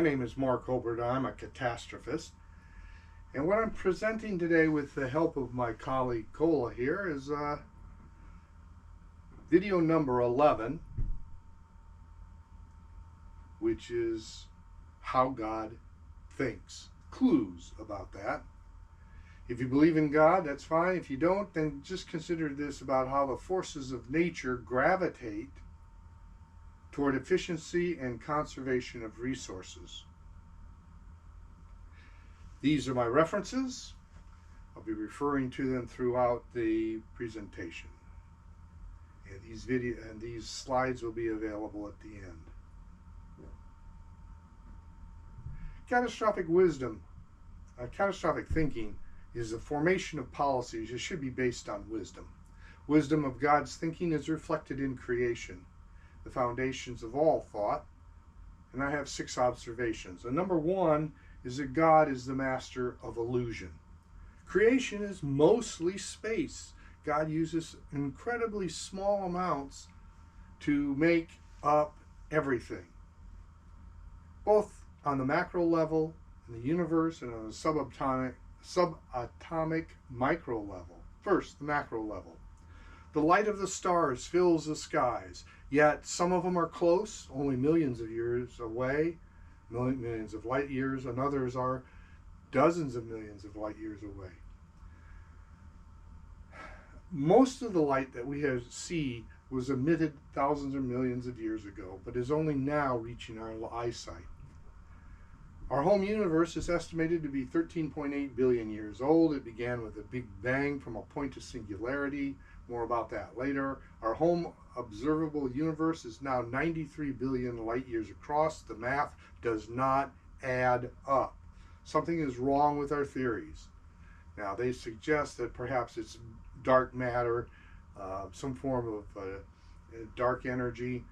My name is Mark Hobart. I'm a catastrophist. And what I'm presenting today with the help of my colleague Cola here is video number 11, which is how God thinks. Clues about that. If you believe in God, that's fine. If you don't, then just consider this about how the forces of nature gravitate toward efficiency and conservation of resources. These are my references. I'll be referring to them throughout the presentation. And these slides will be available at the end. Catastrophic thinking is the formation of policies. It should be based on wisdom. Wisdom of God's thinking is reflected in creation, the foundations of all thought. And I have 6 observations. And number 1 is that God is the master of illusion. Creation is mostly space. God uses incredibly small amounts to make up everything, both on the macro level in the universe and on the subatomic micro level. First, the macro level. The light of the stars fills the skies, yet some of them are close, only millions of years away, millions of light years, and others are dozens of millions of light years away. Most of the light that we see was emitted thousands or millions of years ago, but is only now reaching our eyesight. Our home universe is estimated to be 13.8 billion years old. It began with a big bang from a point of singularity. More about that later. Our home observable universe is now 93 billion light years across. The math does not add up. Something is wrong with our theories. Now, they suggest that perhaps it's dark matter, some form of dark energy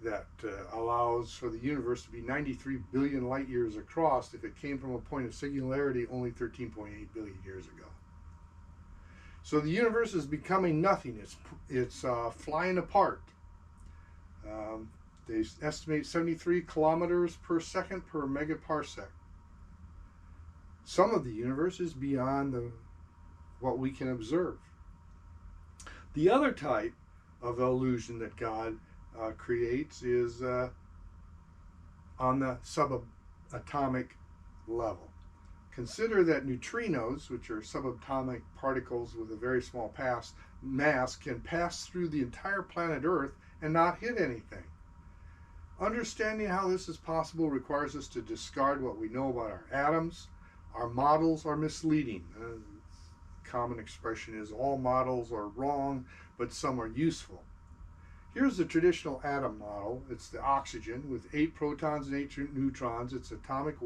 that allows for the universe to be 93 billion light years across if it came from a point of singularity only 13.8 billion years ago. So the universe is becoming nothing. It's flying apart. They estimate 73 kilometers per second per megaparsec. Some of the universe is beyond what we can observe. The other type of illusion that God creates is on the subatomic level. Consider that neutrinos, which are subatomic particles with a very small mass, can pass through the entire planet Earth and not hit anything. Understanding how this is possible requires us to discard what we know about our atoms. Our models are misleading. Common expression is all models are wrong, but some are useful. Here's the traditional atom model. It's the oxygen with 8 protons and 8 neutrons. Its atomic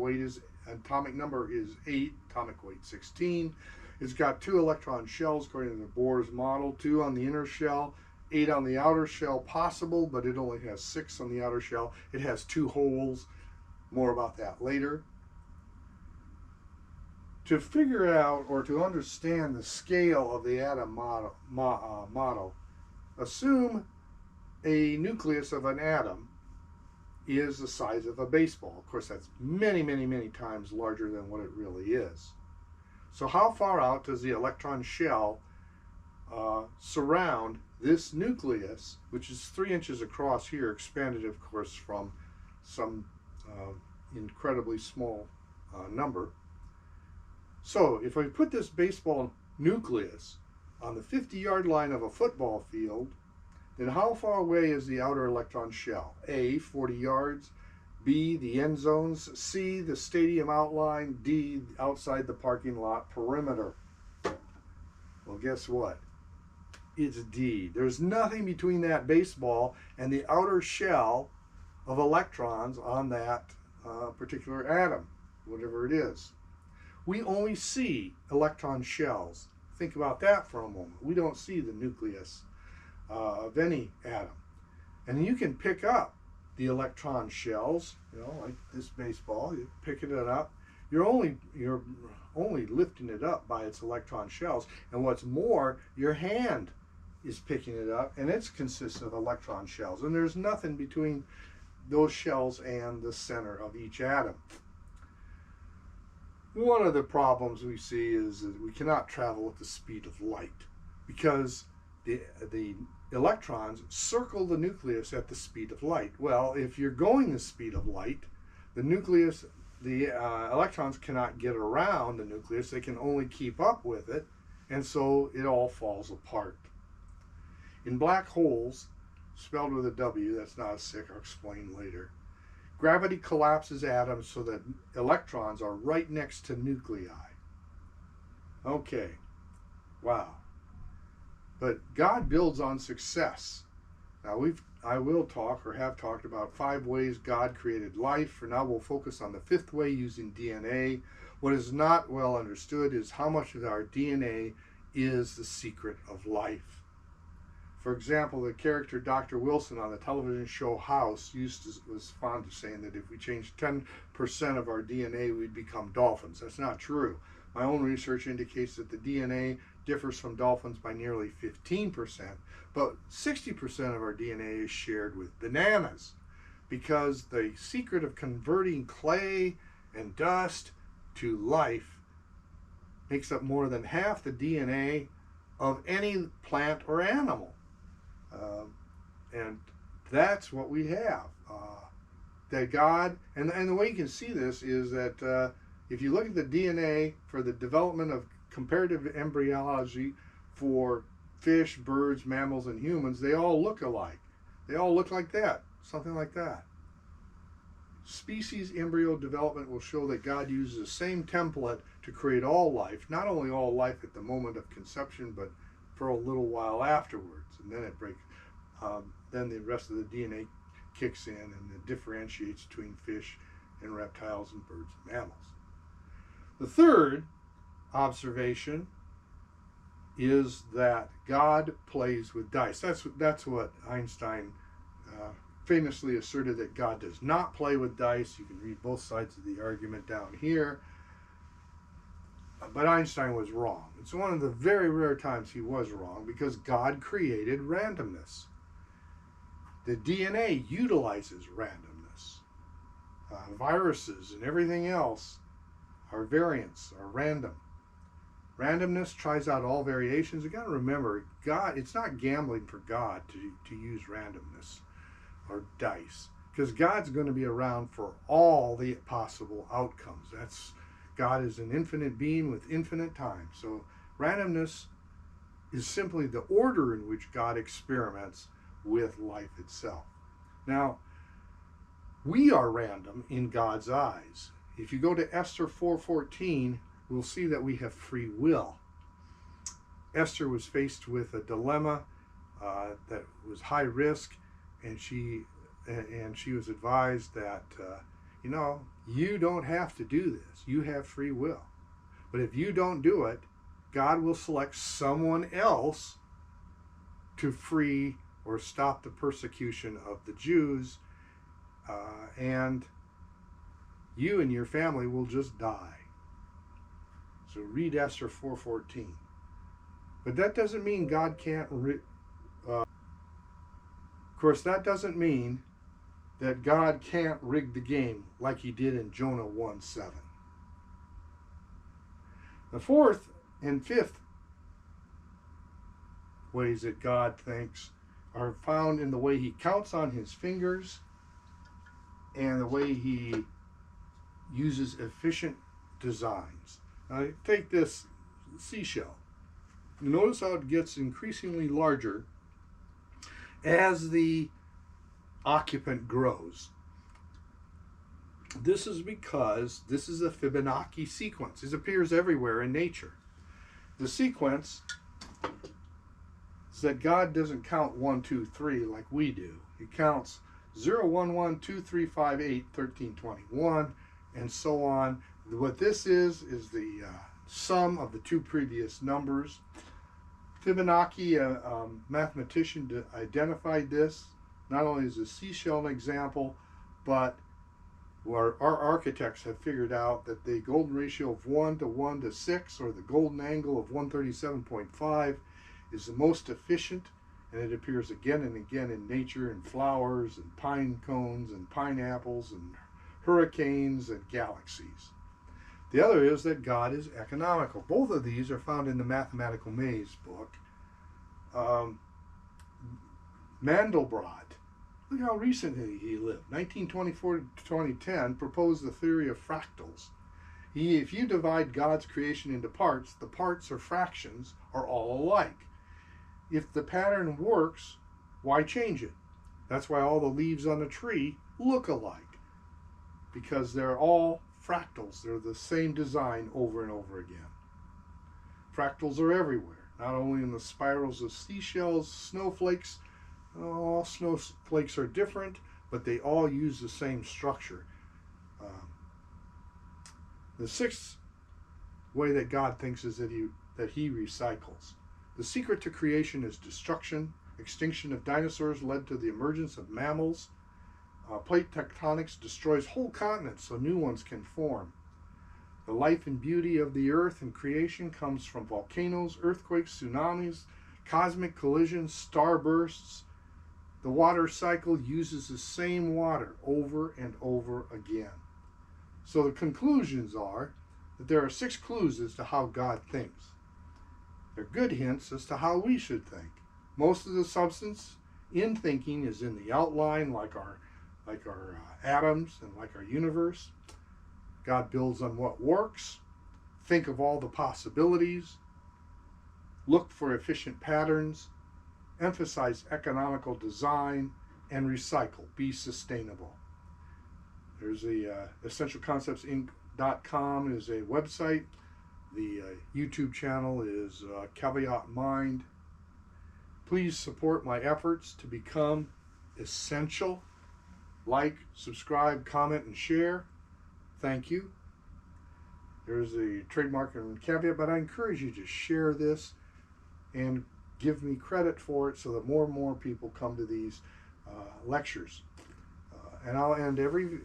number is 8, atomic weight 16. It's got 2 electron shells according to the Bohr's model, 2 on the inner shell, 8 on the outer shell possible, but it only has 6 on the outer shell. It has 2 holes. More about that later. To figure out or to understand the scale of the atom model, assume a nucleus of an atom is the size of a baseball. Of course, that's many, many, many times larger than what it really is. So how far out does the electron shell surround this nucleus, which is 3 inches across here, expanded, of course, from some incredibly small number. So if I put this baseball nucleus on the 50-yard line of a football field, then how far away is the outer electron shell? A, 40 yards, B, the end zones, C, the stadium outline, D, outside the parking lot perimeter. Well, guess what? It's D. There's nothing between that baseball and the outer shell of electrons on that particular atom, whatever it is. We only see electron shells. Think about that for a moment. We don't see the nucleus of any atom. And you can pick up the electron shells, like this baseball, you're picking it up. You're only lifting it up by its electron shells. And what's more, your hand is picking it up, and it consists of electron shells. And there's nothing between those shells and the center of each atom. One of the problems we see is that we cannot travel at the speed of light because the electrons circle the nucleus at the speed of light. Well, if you're going the speed of light, the electrons cannot get around the nucleus. They can only keep up with it, and so it all falls apart. In black holes, spelled with a W, that's not a sick, I'll explain later, gravity collapses atoms so that electrons are right next to nuclei. Okay, wow. But God builds on success. Now I will talk or have talked about 5 ways God created life. For now we'll focus on the 5th way using DNA. What is not well understood is how much of our DNA is the secret of life. For example, the character Dr. Wilson on the television show House was fond of saying that if we changed 10% of our DNA, we'd become dolphins. That's not true. My own research indicates that the DNA differs from dolphins by nearly 15%, but 60% of our DNA is shared with bananas, because the secret of converting clay and dust to life makes up more than half the DNA of any plant or animal. And that's what we have. That God, and the way you can see this is that if you look at the DNA for the development of comparative embryology for fish, birds, mammals, and humans, they all look alike. They all look like that, something like that. Species embryo development will show that God uses the same template to create all life, not only all life at the moment of conception, but for a little while afterwards, and then it breaks. Then the rest of the DNA kicks in and it differentiates between fish and reptiles and birds and mammals. The third observation is that God plays with dice. That's what Einstein famously asserted, that God does not play with dice. You can read both sides of the argument down here. But Einstein was wrong. It's one of the very rare times he was wrong, because God created randomness. The DNA utilizes randomness. Viruses and everything else are variants, are random. Randomness tries out all variations. You got to remember, God, it's not gambling for God to use randomness or dice, because God's going to be around for all the possible outcomes. God is an infinite being with infinite time. So randomness is simply the order in which God experiments with life itself. Now, we are random in God's eyes. If you go to Esther 4:14, we'll see that we have free will. Esther was faced with a dilemma that was high risk, and she was advised that you don't have to do this. You have free will. But if you don't do it, God will select someone else to free or stop the persecution of the Jews, and you and your family will just die. So read Esther 4:14. But that doesn't mean God can't... of course, that doesn't mean that God can't rig the game like he did in Jonah 1:7. The 4th and 5th ways that God thinks are found in the way he counts on his fingers and the way he uses efficient designs. Now, take this seashell. You notice how it gets increasingly larger as the occupant grows. This is because this is a Fibonacci sequence. This appears everywhere in nature. The sequence is that God doesn't count 1, 2, 3 like we do. He counts 0, 1, 1, 2, 3, 5, 8, 13, 21, and so on. What this is the sum of the 2 previous numbers. Fibonacci, a mathematician, identified this. Not only is the seashell an example, but our architects have figured out that the golden ratio of 1 to 1 to 6, or the golden angle of 137.5, is the most efficient and it appears again and again in nature, in flowers and pine cones and pineapples and hurricanes and galaxies. The other is that God is economical. Both of these are found in the Mathematical Maze book. Mandelbrot, look how recently he lived. 1924 to 2010, proposed the theory of fractals. If you divide God's creation into parts, the parts or fractions are all alike. If the pattern works, why change it? That's why all the leaves on the tree look alike, because they're all fractals. They're the same design over and over again. Fractals are everywhere, not only in the spirals of seashells, snowflakes. All snowflakes are different, but they all use the same structure. The sixth way that God thinks is that he recycles. The secret to creation is destruction. Extinction of dinosaurs led to the emergence of mammals. Plate tectonics destroys whole continents so new ones can form. The life and beauty of the earth and creation comes from volcanoes, earthquakes, tsunamis, cosmic collisions, starbursts. The water cycle uses the same water over and over again. So the conclusions are that there are 6 clues as to how God thinks. They're good hints as to how we should think. Most of the substance in thinking is in the outline, like our atoms and like our universe. God builds on what works. Think of all the possibilities. Look for efficient patterns. Emphasize economical design, and recycle. Be sustainable. There's the essentialconceptsinc.com is a website. The YouTube channel is Caveat Mind. Please support my efforts to become essential. Like, subscribe, comment, and share. Thank you. There's the trademark and caveat, but I encourage you to share this and give me credit for it so that more and more people come to these lectures. And I'll end every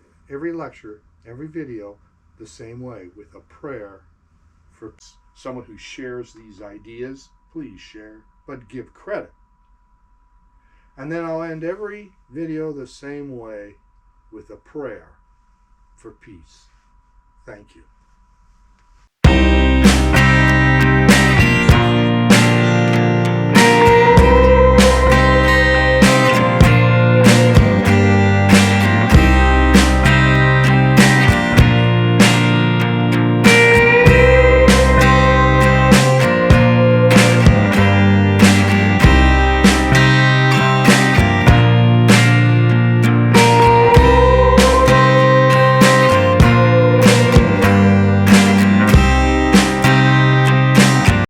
lecture, every video, the same way, with a prayer for someone who shares these ideas. Please share, but give credit. And then I'll end every video the same way with a prayer for peace. Thank you.